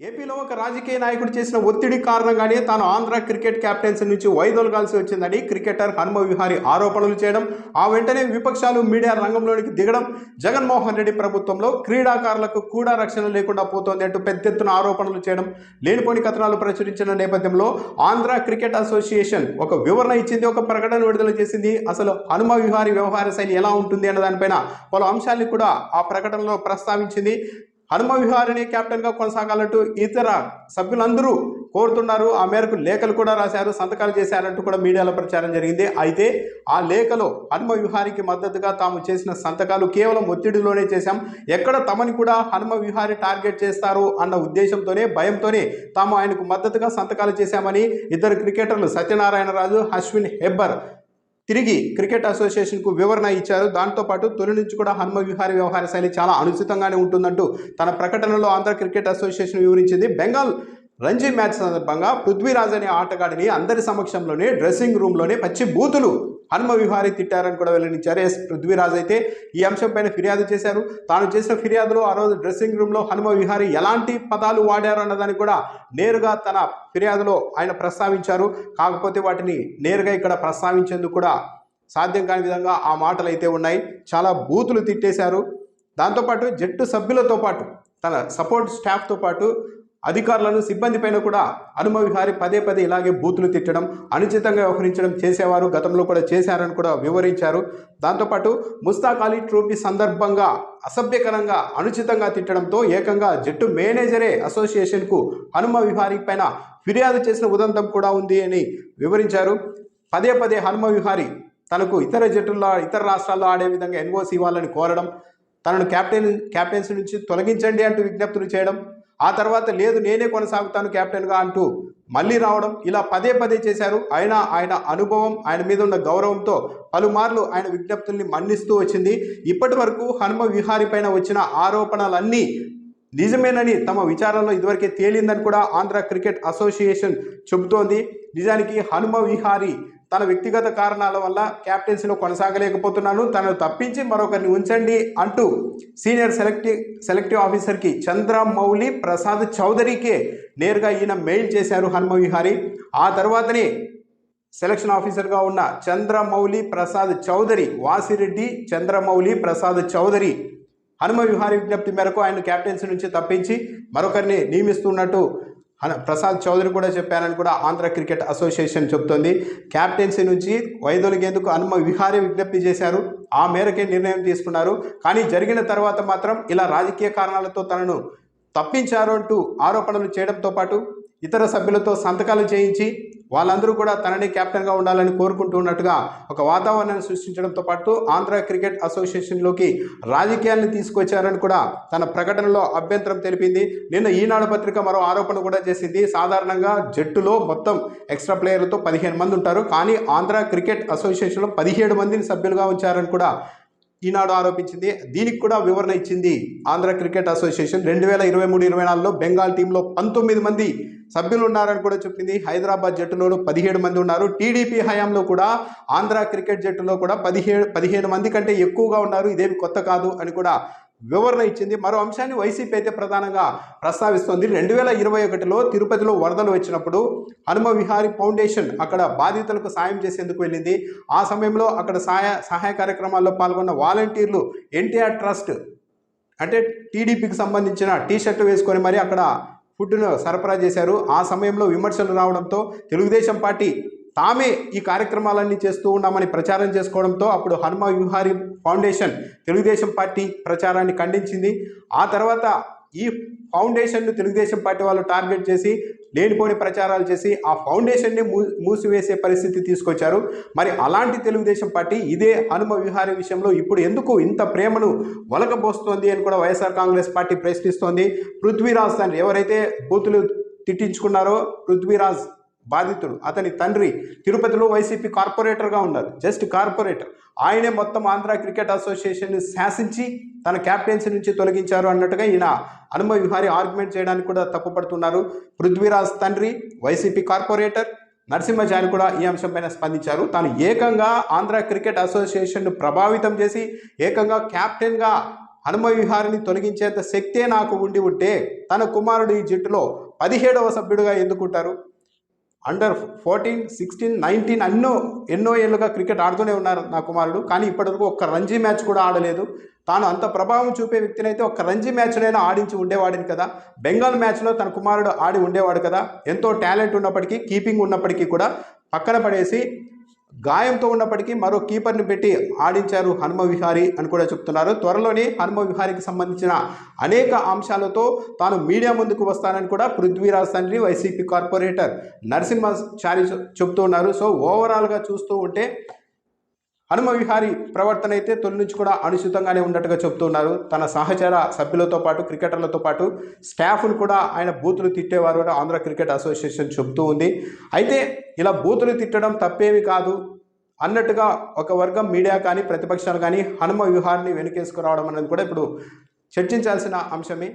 ఏపీలో ఒక రాజకీయ నాయకుడు చేసిన ఒత్తిడి కారణంగానే తాను ఆంధ్ర క్రికెట్ కెప్టెన్సీ నుంచి వైదొలగాల్సి వచ్చిందని క్రికెటర్ హనుమ విహారీ ఆరోపణలు చేయడం, ఆ వెంటనే విపక్షాలు మీడియా రంగంలోనికి దిగడం, జగన్మోహన్ రెడ్డి ప్రభుత్వంలో క్రీడాకారులకు కూడా రక్షణ లేకుండా పోతోంది అంటూ పెద్ద ఎత్తున ఆరోపణలు చేయడం, లేనిపోని కథనాలు ప్రచురించిన నేపథ్యంలో ఆంధ్ర క్రికెట్ అసోసియేషన్ ఒక వివరణ ఇచ్చింది, ఒక ప్రకటన విడుదల చేసింది. అసలు హనుమ విహారీ వ్యవహార శైలి ఎలా ఉంటుంది అన్న దానిపైన పలు అంశాలను కూడా ఆ ప్రకటనలో ప్రస్తావించింది. హనుమ విహారీని కెప్టెన్గా కొనసాగాలంటూ ఇతర సభ్యులందరూ కోరుతున్నారు. ఆ మేరకు లేఖలు కూడా రాశారు, సంతకాలు చేశారంటూ కూడా మీడియాలో ప్రచారం జరిగింది. అయితే ఆ లేఖలో హనుమ విహారీకి మద్దతుగా తాము చేసిన సంతకాలు కేవలం ఒత్తిడిలోనే చేశాం, ఎక్కడ తమని కూడా హనుమ విహారీ టార్గెట్ చేస్తారు అన్న ఉద్దేశంతోనే, భయంతోనే తాము ఆయనకు మద్దతుగా సంతకాలు చేశామని ఇద్దరు క్రికెటర్లు సత్యనారాయణ రాజు, అశ్విన్ హెబ్బర్ తిరిగి క్రికెట్ అసోసియేషన్కు వివరణ ఇచ్చారు. దాంతోపాటు తొలి నుంచి కూడా హనుమ విహారీ వ్యవహార శైలి చాలా అనుచితంగానే ఉంటుందంటూ తన ప్రకటనలో ఆంధ్ర క్రికెట్ అసోసియేషన్ వివరించింది. బెంగాల్ రంజీ మ్యాచ్ సందర్భంగా పృథ్వీరాజ్ అనే ఆటగాడిని అందరి సమక్షంలోనే డ్రెస్సింగ్ రూమ్లోనే పచ్చి బూతులు హనుమ విహారీ తిట్టారని కూడా వెల్లడించారు. పృథ్వీరాజ్ అయితే ఈ అంశంపైన ఫిర్యాదు చేశారు. తాను చేసిన ఫిర్యాదులో ఆ రోజు డ్రెస్సింగ్ రూమ్లో హనుమ విహారీ ఎలాంటి పదాలు వాడారు అన్నదాన్ని కూడా నేరుగా తన ఫిర్యాదులో ఆయన ప్రస్తావించారు. కాకపోతే వాటిని నేరుగా ఇక్కడ ప్రస్తావించేందుకు కూడా సాధ్యం కాని విధంగా ఆ మాటలు అయితే ఉన్నాయి. చాలా బూతులు తిట్టేశారు. దాంతోపాటు జట్టు సభ్యులతో పాటు తన సపోర్ట్ స్టాఫ్తో పాటు అధికారులను, సిబ్బంది పైన కూడా హనుమ విహారీ పదే పదే ఇలాగే బూతులు తిట్టడం, అనుచితంగా వ్యవహరించడం చేసేవారు, గతంలో కూడా చేశారని కూడా వివరించారు. దాంతోపాటు ముస్తాక్ అలీ ట్రోఫీ సందర్భంగా అసభ్యకరంగా, అనుచితంగా తిట్టడంతో ఏకంగా జట్టు మేనేజరే అసోసియేషన్కు హనుమ విహారీ పైన ఫిర్యాదు చేసిన ఉదంతం కూడా ఉంది అని వివరించారు. పదే పదే హనుమ విహారీ తనకు ఇతర జట్టుల్లో, ఇతర రాష్ట్రాల్లో ఆడే విధంగా ఎన్ఓసి ఇవ్వాలని కోరడం, తనను కెప్టెన్సీ నుంచి తొలగించండి అంటూ విజ్ఞప్తులు చేయడం, ఆ తర్వాత లేదు నేనే కొనసాగుతాను కెప్టెన్గా అంటూ మళ్ళీ రావడం, ఇలా పదే పదే చేశారు. ఆయన అనుభవం, ఆయన మీద ఉన్న గౌరవంతో పలుమార్లు ఆయన విజ్ఞప్తుల్ని మన్నిస్తూ వచ్చింది. ఇప్పటి వరకు హనుమ విహారీ పైన వచ్చిన ఆరోపణలన్నీ నిజమేనని తమ విచారణలో ఇదివరకే తేలిందని కూడా ఆంధ్ర క్రికెట్ అసోసియేషన్ చెబుతోంది. నిజానికి హనుమ విహారీ తన వ్యక్తిగత కారణాల వల్ల కెప్టెన్సీలో కొనసాగలేకపోతున్నాను, తనను తప్పించి మరొకరిని ఉంచండి అంటూ సీనియర్ సెలెక్టివ్ ఆఫీసర్కి చంద్రమౌళి ప్రసాద్ చౌదరికే నేరుగా ఈయన మెయిల్ చేశారు హనుమ విహారీ. ఆ తర్వాతనే సెలక్షన్ ఆఫీసర్గా ఉన్న చంద్రమౌళి ప్రసాద్ చౌదరి, వాసిరెడ్డి చంద్రమౌళి ప్రసాద్ చౌదరి హనుమ విహారీ విజ్ఞప్తి మేరకు ఆయన కెప్టెన్సీ నుంచి తప్పించి మరొకరిని నియమిస్తున్నట్టు ప్రసాద్ చౌదరి కూడా చెప్పారని కూడా ఆంధ్ర క్రికెట్ అసోసియేషన్ చెబుతోంది. కెప్టెన్సీ నుంచి వైదొలిగేందుకు హనుమ విహారీ విజ్ఞప్తి చేశారు. ఆ మేరకే నిర్ణయం తీసుకున్నారు. కానీ జరిగిన తర్వాత మాత్రం ఇలా రాజకీయ కారణాలతో తనను తప్పించారు అంటూ ఆరోపణలు చేయడంతో పాటు ఇతర సభ్యులతో సంతకాలు చేయించి వాళ్ళందరూ కూడా తనని కెప్టెన్గా ఉండాలని కోరుకుంటున్నట్టుగా ఒక వాతావరణాన్ని సృష్టించడంతో పాటు ఆంధ్ర క్రికెట్ అసోసియేషన్లోకి రాజకీయాలను తీసుకొచ్చారని కూడా తన ప్రకటనలో అభ్యంతరం తెలిపింది. నిన్న ఈనాడు పత్రిక మరో ఆరోపణ కూడా చేసింది. సాధారణంగా జట్టులో మొత్తం ఎక్స్ట్రా ప్లేయర్లతో 15 మంది ఉంటారు, కానీ ఆంధ్ర క్రికెట్ అసోసియేషన్లో 17 మందిని సభ్యులుగా ఉంచారని కూడా ఈనాడు ఆరోపించింది. దీనికి కూడా వివరణ ఇచ్చింది ఆంధ్ర క్రికెట్ అసోసియేషన్. 2023-24లో బెంగాల్ టీంలో 19 మంది సభ్యులు ఉన్నారని కూడా చెప్పింది. హైదరాబాద్ జట్టులో 17 మంది ఉన్నారు. టీడీపీ హయాంలో కూడా ఆంధ్ర క్రికెట్ జట్టులో కూడా 15 మంది కంటే ఎక్కువగా ఉన్నారు. ఇదేమి కొత్త కాదు అని కూడా వివరణ ఇచ్చింది. మరో అంశాన్ని వైసీపీ అయితే ప్రధానంగా ప్రస్తావిస్తోంది. 2021లో తిరుపతిలో వరదలు వచ్చినప్పుడు హనుమ విహారీ ఫౌండేషన్ అక్కడ బాధితులకు సాయం చేసేందుకు వెళ్ళింది. ఆ సమయంలో అక్కడ సహాయ కార్యక్రమాల్లో పాల్గొన్న వాలంటీర్లు ఎన్టీఆర్ ట్రస్ట్ అంటే టీడీపీకి సంబంధించిన టీషర్టు వేసుకొని మరి అక్కడ ఫుడ్ను సరఫరా చేశారు. ఆ సమయంలో విమర్శలు రావడంతో తెలుగుదేశం పార్టీ తామే ఈ కార్యక్రమాలన్నీ చేస్తూ ఉన్నామని ప్రచారం చేసుకోవడంతో అప్పుడు హనుమ విహారీ ఫౌండేషన్ తెలుగుదేశం పార్టీ ప్రచారాన్ని ఖండించింది. ఆ తర్వాత ఈ ఫౌండేషన్ను తెలుగుదేశం పార్టీ వాళ్ళు టార్గెట్ చేసి లేనిపోని ప్రచారాలు చేసి ఆ ఫౌండేషన్ని మూసివేసే పరిస్థితి తీసుకొచ్చారు. మరి అలాంటి తెలుగుదేశం పార్టీ ఇదే హనుమ విహారీ విషయంలో ఇప్పుడు ఎందుకు ఇంత ప్రేమను ఒలకబోస్తోంది అని కూడా వైఎస్ఆర్ కాంగ్రెస్ పార్టీ ప్రశ్నిస్తోంది. పృథ్వీరాజ్ తండ్రి ఎవరైతే బూతులు తిట్టించుకున్నారో, పృథ్వీరాజ్ బాధితుడు, అతని తండ్రి తిరుపతిలో వైసీపీ కార్పొరేటర్గా ఉన్నారు, జస్ట్ కార్పొరేటర్. ఆయనే మొత్తం ఆంధ్ర క్రికెట్ అసోసియేషన్ శాసించి తన కెప్టెన్సీ నుంచి తొలగించారు అన్నట్టుగా ఈయన హనుమ విహారీ ఆర్గ్యుమెంట్ చేయడానికి కూడా తప్పుపడుతున్నారు. పృథ్వీరాజ్ తండ్రి వైసీపీ కార్పొరేటర్ నరసింహచారి కూడా ఈ అంశంపైన స్పందించారు. తాను ఏకంగా ఆంధ్ర క్రికెట్ అసోసియేషన్ను ప్రభావితం చేసి ఏకంగా కెప్టెన్గా హనుమ విహారిని తొలగించేంత శక్తే నాకు ఉంటే తన కుమారుడు ఈ జట్టులో 17వ సభ్యుడిగా ఎందుకుంటారు? అండర్ 14, 16, 19 ఎన్నో ఏళ్ళుగా క్రికెట్ ఆడుతూనే ఉన్నారు నా కుమారుడు. కానీ ఇప్పటివరకు ఒక్క రంజీ మ్యాచ్ కూడా ఆడలేదు. తాను అంత ప్రభావం చూపే వ్యక్తినైతే ఒక్క రంజీ మ్యాచ్నైనా ఆడించి ఉండేవాడిని కదా. బెంగాల్ మ్యాచ్లో తన కుమారుడు ఆడి ఉండేవాడు కదా. ఎంతో టాలెంట్ ఉన్నప్పటికీ, కీపింగ్ ఉన్నప్పటికీ కూడా పక్కన పడేసి గాయంతో ఉన్నప్పటికీ మరో కీపర్ని పెట్టి ఆడించారు హనుమ విహారీ అని కూడా చెప్తున్నారు. త్వరలోనే హనుమ విహారీకి సంబంధించిన అనేక అంశాలతో తాను మీడియా ముందుకు వస్తానని కూడా పృథ్వీరాజ్ తండ్రి వైసీపీ కార్పొరేటర్ నరసింహాచారి చెప్తూ ఉన్నారు. సో ఓవరాల్గా చూస్తూ ఉంటే హనుమ విహారీ ప్రవర్తన అయితే తొలి నుంచి కూడా అనుచితంగానే ఉన్నట్టుగా చెప్తున్నారు. తన సహచర సభ్యులతో పాటు, క్రికెటర్లతో పాటు స్టాఫ్ను కూడా ఆయన బూతులు తిట్టేవారు అని ఆంధ్ర క్రికెట్ అసోసియేషన్ చెప్తూ ఉంది. అయితే ఇలా బూతులు తిట్టడం తప్పేమి కాదు అన్నట్టుగా ఒక వర్గం మీడియా కానీ, ప్రతిపక్షాలు కానీ హనుమ విహారీని వెనుకేసుకురావడం అనేది కూడా ఇప్పుడు చర్చించాల్సిన అంశమే.